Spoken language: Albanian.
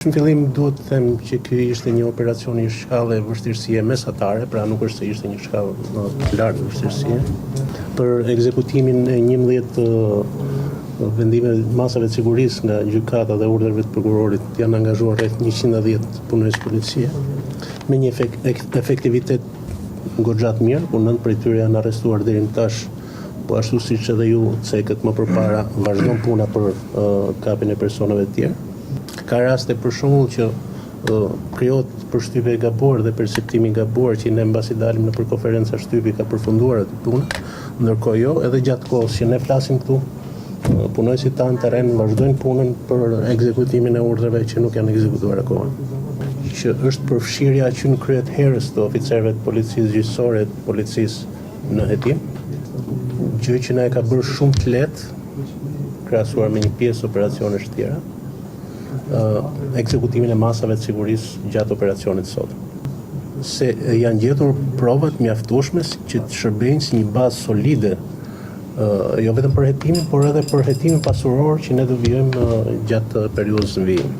Në fillim duhet të them që ky ishte një operacion i shkallë vështirësie mesatare, pra nuk është se ishte një shkallë të lartë vështirësie. Për ekzekutimin e 11 vendime masave të sigurisë nga gjykata dhe urdhërave të prokurorit janë angazhuar rreth 110 punojës policie me një efektivitet goxha të mirë, ku 9 prej tyre janë arrestuar deri më tash, po ashtu siç edhe ju cekët më përpara vazhdon puna për kapjen e personave të tjerë. Ka raste për shembull që krijohet përshtypje e gabuar dhe perceptimi i gabuar që ne mbasi dalim në konferenca shtypi ka përfunduar atë punë, ndërkohë jo, edhe gjatë kohës që ne flasim këtu, punojësit tanë terren vazhdojnë punën për ekzekutimin e urdhrave që nuk janë ekzekutuar akoma. Që është përfshirja që në kryet herës të oficerëve të policisë gjyqësore, të policisë në hetim, gjë që na e ka bërë shumë të lehtë krahasuar me një pjesë operacionesh të tjera. Ekzekutimin e masave të sigurisë gjatë operacionit sot. Se janë gjetur provat mjaftueshme që të shërbejnë si një bazë solide, jo vetëm për hetimin, por edhe për hetimin pasuror që ne do vijojmë gjatë periudhës në vijim.